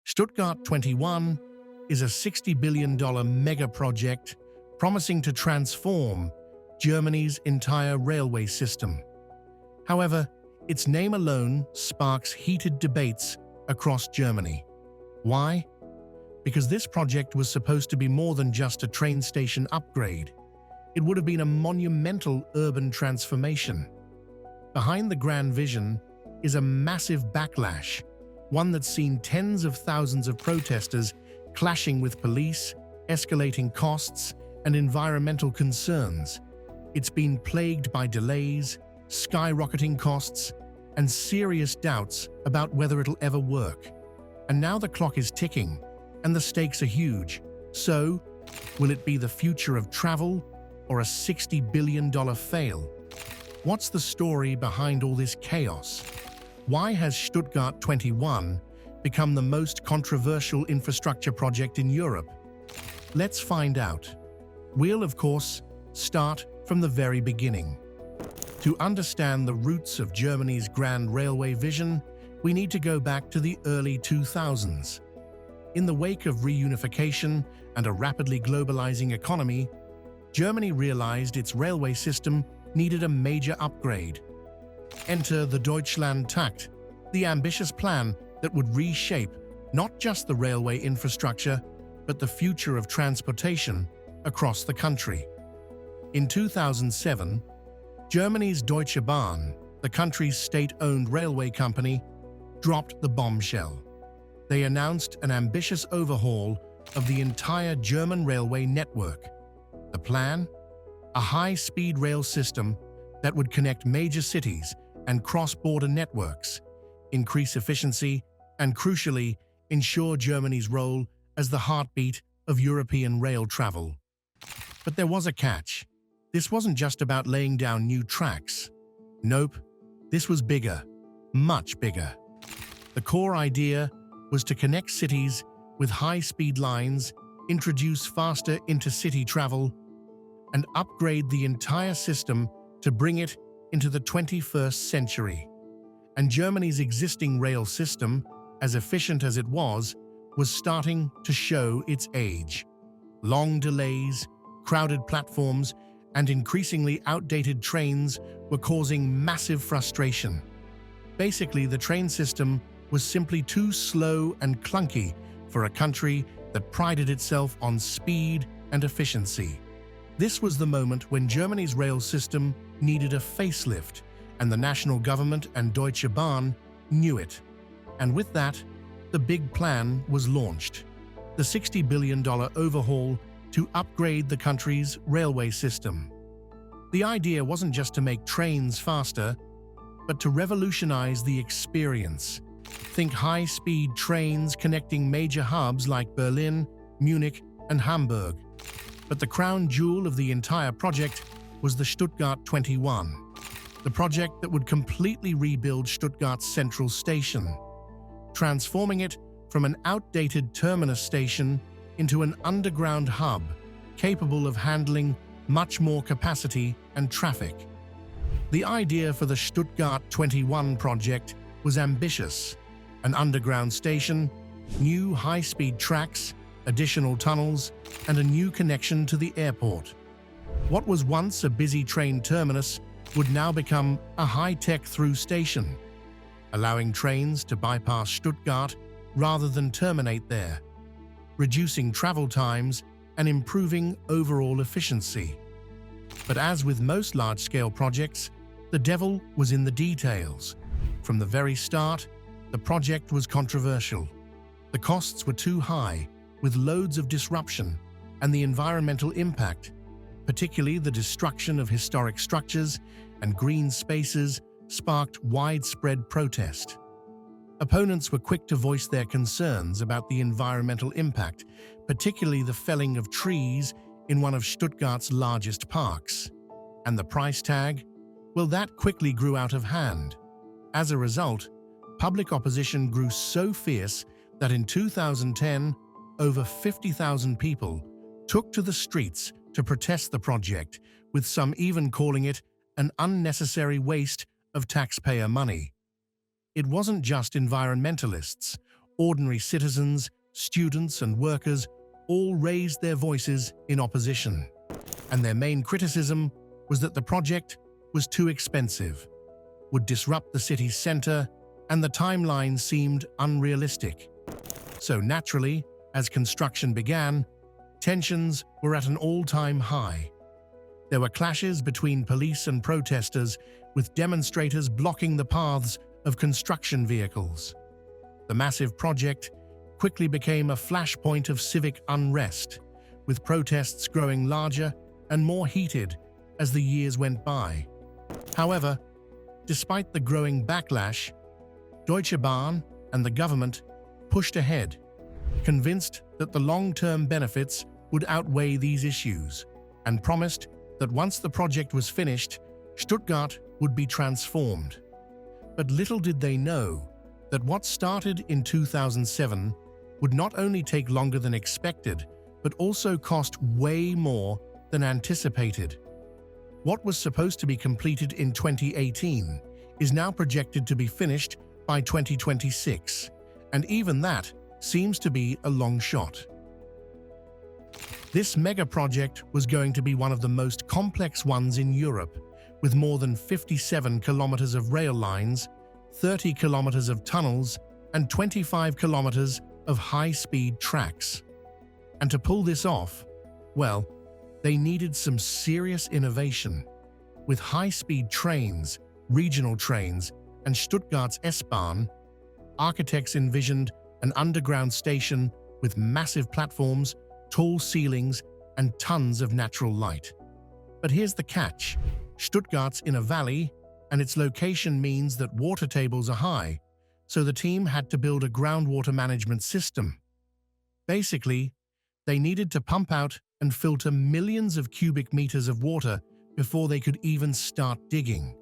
Stuttgart 21 is a $60 billion mega project promising to transform Germany's entire railway system. However, its name alone sparks heated debates across Germany. Why? Because this project was supposed to be more than just a train station upgrade. It would have been a monumental urban transformation. Behind the grand vision is a massive backlash, one that's seen tens of thousands of protesters clashing with police, escalating costs, and environmental concerns. It's been plagued by delays, skyrocketing costs, and serious doubts about whether it'll ever work. And now the clock is ticking, and the stakes are huge. So, will it be the future of travel or a $60 billion fail? What's the story behind all this chaos? Why has Stuttgart 21 become the most controversial infrastructure project in Europe? Let's find out. We'll, of course, start from the very beginning. To understand the roots of Germany's grand railway vision, we need to go back to the early 2000s. In the wake of reunification and a rapidly globalizing economy, Germany realized its railway system needed a major upgrade. Enter the Deutschlandtakt, the ambitious plan that would reshape not just the railway infrastructure, but the future of transportation across the country. In 2007, Germany's Deutsche Bahn, the country's state-owned railway company, dropped the bombshell. They announced an ambitious overhaul of the entire German railway network. The plan? A high-speed rail system that would connect major cities and cross-border networks, increase efficiency, and crucially, ensure Germany's role as the heartbeat of European rail travel. But there was a catch. This wasn't just about laying down new tracks. Nope, this was bigger, much bigger. The core idea was to connect cities with high-speed lines, introduce faster intercity travel, and upgrade the entire system to bring it into the 21st century. And Germany's existing rail system, as efficient as it was starting to show its age. Long delays, crowded platforms, and increasingly outdated trains were causing massive frustration. Basically, the train system was simply too slow and clunky for a country that prided itself on speed and efficiency. This was the moment when Germany's rail system needed a facelift, and the national government and Deutsche Bahn knew it. And with that, the big plan was launched. The $60 billion overhaul to upgrade the country's railway system. The idea wasn't just to make trains faster, but to revolutionize the experience. Think high-speed trains connecting major hubs like Berlin, Munich, and Hamburg. But the crown jewel of the entire project was the Stuttgart 21, the project that would completely rebuild Stuttgart's central station, transforming it from an outdated terminus station into an underground hub capable of handling much more capacity and traffic. The idea for the Stuttgart 21 project was ambitious: an underground station, new high-speed tracks, additional tunnels, and a new connection to the airport. What was once a busy train terminus would now become a high-tech through station, allowing trains to bypass Stuttgart rather than terminate there, reducing travel times and improving overall efficiency. But as with most large-scale projects, the devil was in the details. From the very start, the project was controversial. The costs were too high, with loads of disruption, and the environmental impact, particularly the destruction of historic structures and green spaces, sparked widespread protest. Opponents were quick to voice their concerns about the environmental impact, particularly the felling of trees in one of Stuttgart's largest parks. And the price tag? Well, that quickly grew out of hand. As a result, public opposition grew so fierce that in 2010, over 50,000 people took to the streets to protest the project, with some even calling it an unnecessary waste of taxpayer money. It wasn't just environmentalists Ordinary citizens, students, and workers all raised their voices in opposition. And their main criticism was that the project was too expensive, would disrupt the city's center, and the timeline seemed unrealistic. So naturally, as construction began, tensions were at an all-time high. There were clashes between police and protesters, with demonstrators blocking the paths of construction vehicles. The massive project quickly became a flashpoint of civic unrest, with protests growing larger and more heated as the years went by. However, despite the growing backlash, Deutsche Bahn and the government pushed ahead, convinced that the long-term benefits would outweigh these issues, and promised that once the project was finished, Stuttgart would be transformed. But little did they know that what started in 2007 would not only take longer than expected, but also cost way more than anticipated. What was supposed to be completed in 2018 is now projected to be finished by 2026, and even that seems to be a long shot. This mega project was going to be one of the most complex ones in Europe, with more than 57 kilometers of rail lines, 30 kilometers of tunnels, and 25 kilometers of high-speed tracks. And to pull this off, well, they needed some serious innovation. With high-speed trains, regional trains, and Stuttgart's S-Bahn, architects envisioned an underground station with massive platforms, tall ceilings, and tons of natural light. But here's the catch. Stuttgart's in a valley, and its location means that water tables are high, so the team had to build a groundwater management system. Basically, they needed to pump out and filter millions of cubic meters of water before they could even start digging.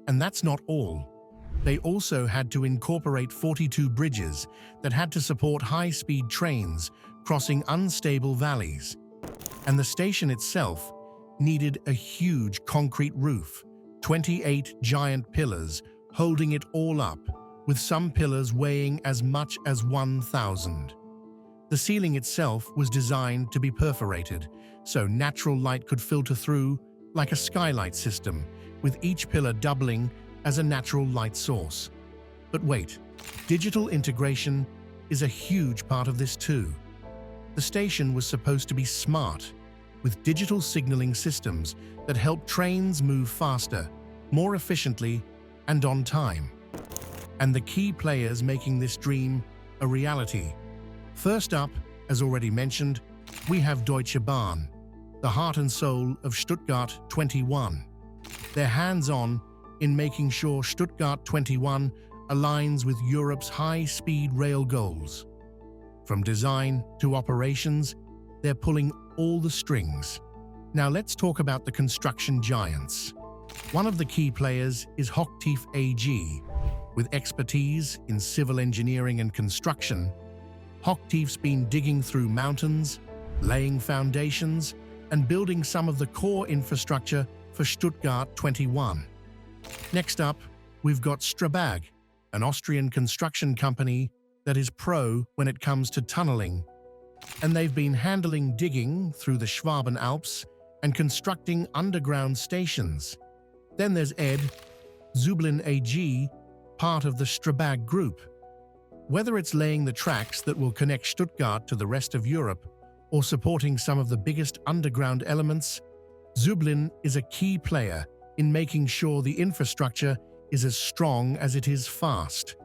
And that's not all. They also had to incorporate 42 bridges that had to support high-speed trains crossing unstable valleys. And the station itself needed a huge concrete roof, 28 giant pillars holding it all up, with some pillars weighing as much as 1,000. The ceiling itself was designed to be perforated, so natural light could filter through like a skylight system, with each pillar doubling as a natural light source. But wait, digital integration is a huge part of this too. The station was supposed to be smart, with digital signaling systems that help trains move faster, more efficiently, and on time. And the key players making this dream a reality. First up, as already mentioned, we have Deutsche Bahn, the heart and soul of Stuttgart 21. They're hands-on in making sure Stuttgart 21 aligns with Europe's high-speed rail goals. From design to operations, they're pulling all the strings. Now let's talk about the construction giants. One of the key players is Hochtief AG. With expertise in civil engineering and construction, Hochtief's been digging through mountains, laying foundations, and building some of the core infrastructure for Stuttgart 21. Next up, we've got Strabag, an Austrian construction company that is pro when it comes to tunneling, and they've been handling digging through the Schwaben Alps and constructing underground stations. Then there's Zublin AG, part of the Strabag group. Whether it's laying the tracks that will connect Stuttgart to the rest of Europe or supporting some of the biggest underground elements, Zublin is a key player in making sure the infrastructure is as strong as it is fast.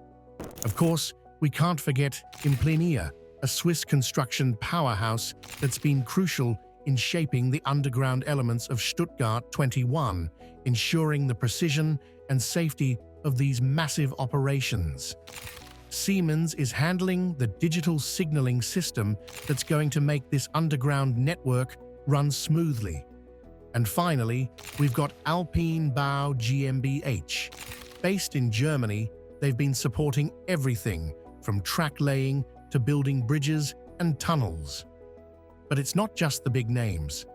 Of course, we can't forget Implenia, a Swiss construction powerhouse that's been crucial in shaping the underground elements of Stuttgart 21, ensuring the precision and safety of these massive operations. Siemens is handling the digital signaling system that's going to make this underground network run smoothly. And finally, we've got Alpine Bau GmbH. Based in Germany, they've been supporting everything from track laying to building bridges and tunnels. But it's not just the big names.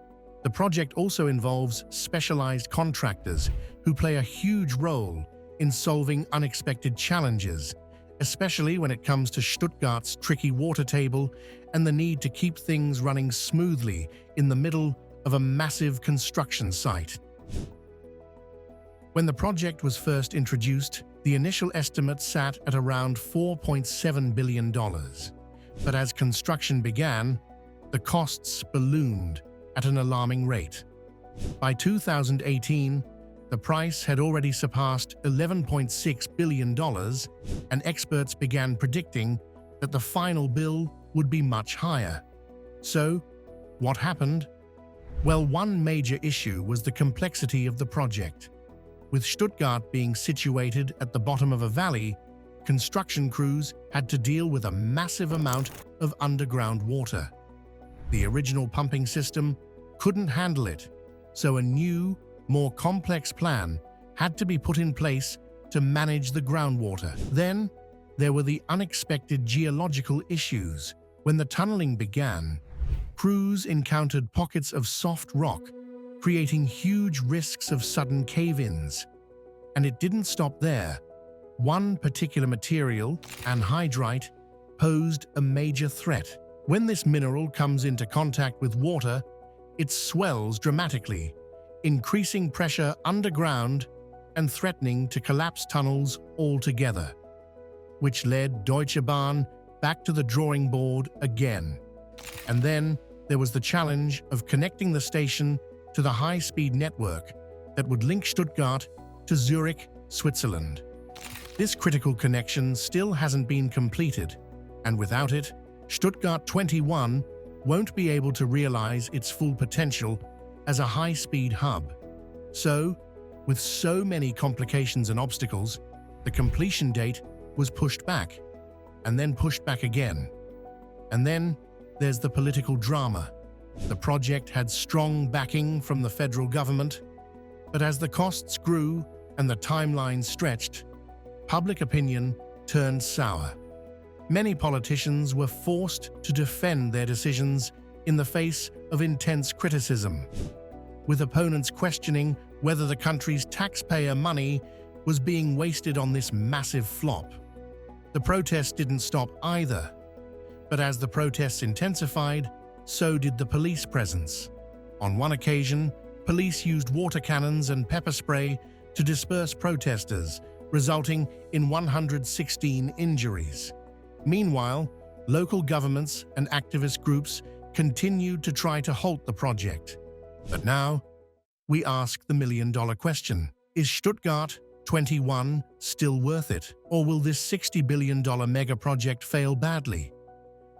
The project also involves specialized contractors who play a huge role in solving unexpected challenges especially when it comes to Stuttgart's tricky water table and the need to keep things running smoothly in the middle of a massive construction site. When the project was first introduced, the initial estimate sat at around $4.7 billion. But as construction began, the costs ballooned at an alarming rate. By 2018, the price had already surpassed $11.6 billion, and experts began predicting that the final bill would be much higher. So, what happened? Well, one major issue was the complexity of the project. With Stuttgart being situated at the bottom of a valley, construction crews had to deal with a massive amount of underground water. The original pumping system couldn't handle it, so a new, more complex plan had to be put in place to manage the groundwater. Then, there were the unexpected geological issues. When the tunneling began, crews encountered pockets of soft rock, creating huge risks of sudden cave-ins. And it didn't stop there. One particular material, anhydrite, posed a major threat. When this mineral comes into contact with water, it swells dramatically, increasing pressure underground and threatening to collapse tunnels altogether, which led Deutsche Bahn back to the drawing board again. And then there was the challenge of connecting the station to the high-speed network that would link Stuttgart to Zurich, Switzerland. This critical connection still hasn't been completed, and without it, Stuttgart 21 won't be able to realize its full potential as a high-speed hub. So, with so many complications and obstacles, the completion date was pushed back, and then pushed back again. And then there's the political drama. The project had strong backing from the federal government, but as the costs grew and the timeline stretched, public opinion turned sour. Many politicians were forced to defend their decisions in the face of intense criticism, with opponents questioning whether the country's taxpayer money was being wasted on this massive flop. The protests didn't stop either, but as the protests intensified, so did the police presence. On one occasion, police used water cannons and pepper spray to disperse protesters, resulting in 116 injuries. Meanwhile, local governments and activist groups continued to try to halt the project. But now, we ask the million-dollar question: is Stuttgart 21 still worth it? Or will this $60 billion mega project fail badly?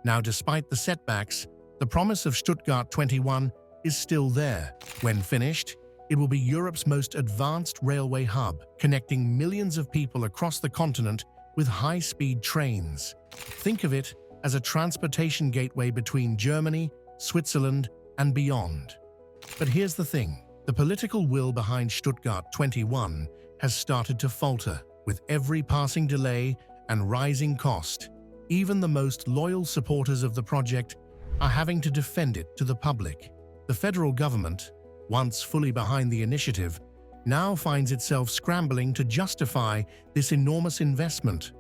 Now, despite the setbacks, the promise of Stuttgart 21 is still there. When finished, it will be Europe's most advanced railway hub, connecting millions of people across the continent with high-speed trains. Think of it as a transportation gateway between Germany, Switzerland, and beyond. But here's the thing: the political will behind Stuttgart 21 has started to falter. With every passing delay and rising cost, even the most loyal supporters of the project are having to defend it to the public. The federal government, once fully behind the initiative, now finds itself scrambling to justify this enormous investment.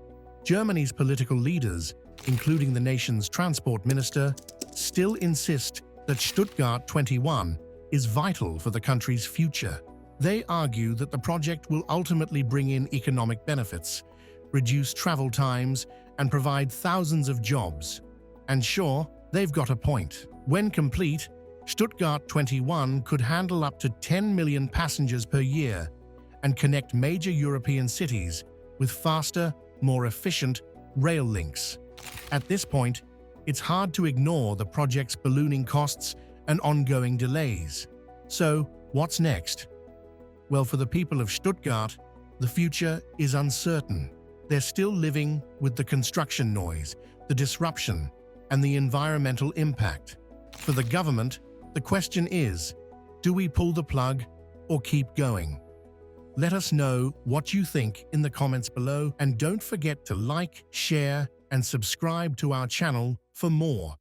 Germany's political leaders, including the nation's transport minister, still insist that Stuttgart 21 is vital for the country's future. They argue that the project will ultimately bring in economic benefits, reduce travel times, and provide thousands of jobs. And sure, they've got a point. When complete, Stuttgart 21 could handle up to 10 million passengers per year and connect major European cities with faster, more efficient rail links. At this point, it's hard to ignore the project's ballooning costs and ongoing delays. So, what's next? Well, for the people of Stuttgart, the future is uncertain. They're still living with the construction noise, the disruption, and the environmental impact. For the government, the question is, do we pull the plug or keep going? Let us know what you think in the comments below, and don't forget to like, share, and subscribe to our channel for more.